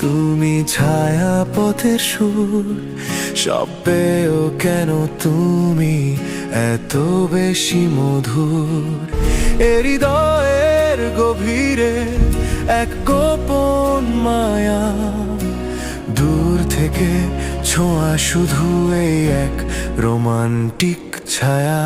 তুমি ছায়া পথের সুর, সব পেয়েও কেন তুমি এত বেশি মধুর। এ হৃদয়ের গভীরে এক গোপন মায়া, দূর থেকে ছোঁয়া শুধু এই এক রোমান্টিক ছায়া।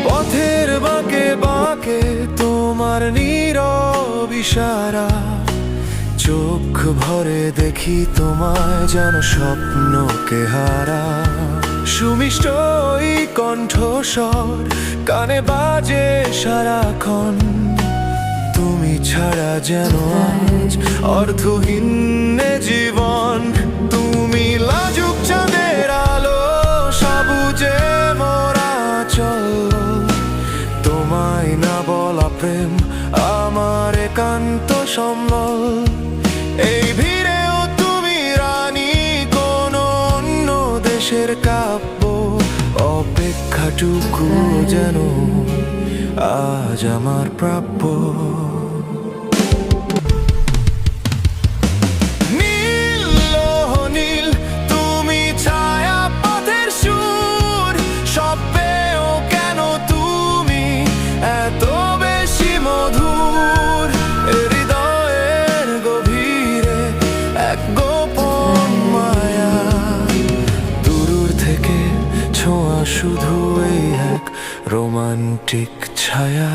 পথের বাঁকে বাঁকে তোমার নীরব ইশারা, চোখ ভরে দেখি তোমায় যেন স্বপ্নকে হারা। সুমিষ্ট ওই কণ্ঠস্বর কানে বাজে সারাক্ষণ, তুমি ছাড়া যেন আজ অর্থহীন এ জীবন। তুমি লাজুক চাঁদের আলো, সবুজে মোরা চল, তোমায় না বলা প্রেম আমার একান্ত সম্বল। এই ভিড়েও তুমি রানী, কোনো অন্য দেশের কাব্য, অপেক্ষাটুকু যেন আজ আমার প্রাপ্য। শুধু এই এক রোমান্টিক ছায়া।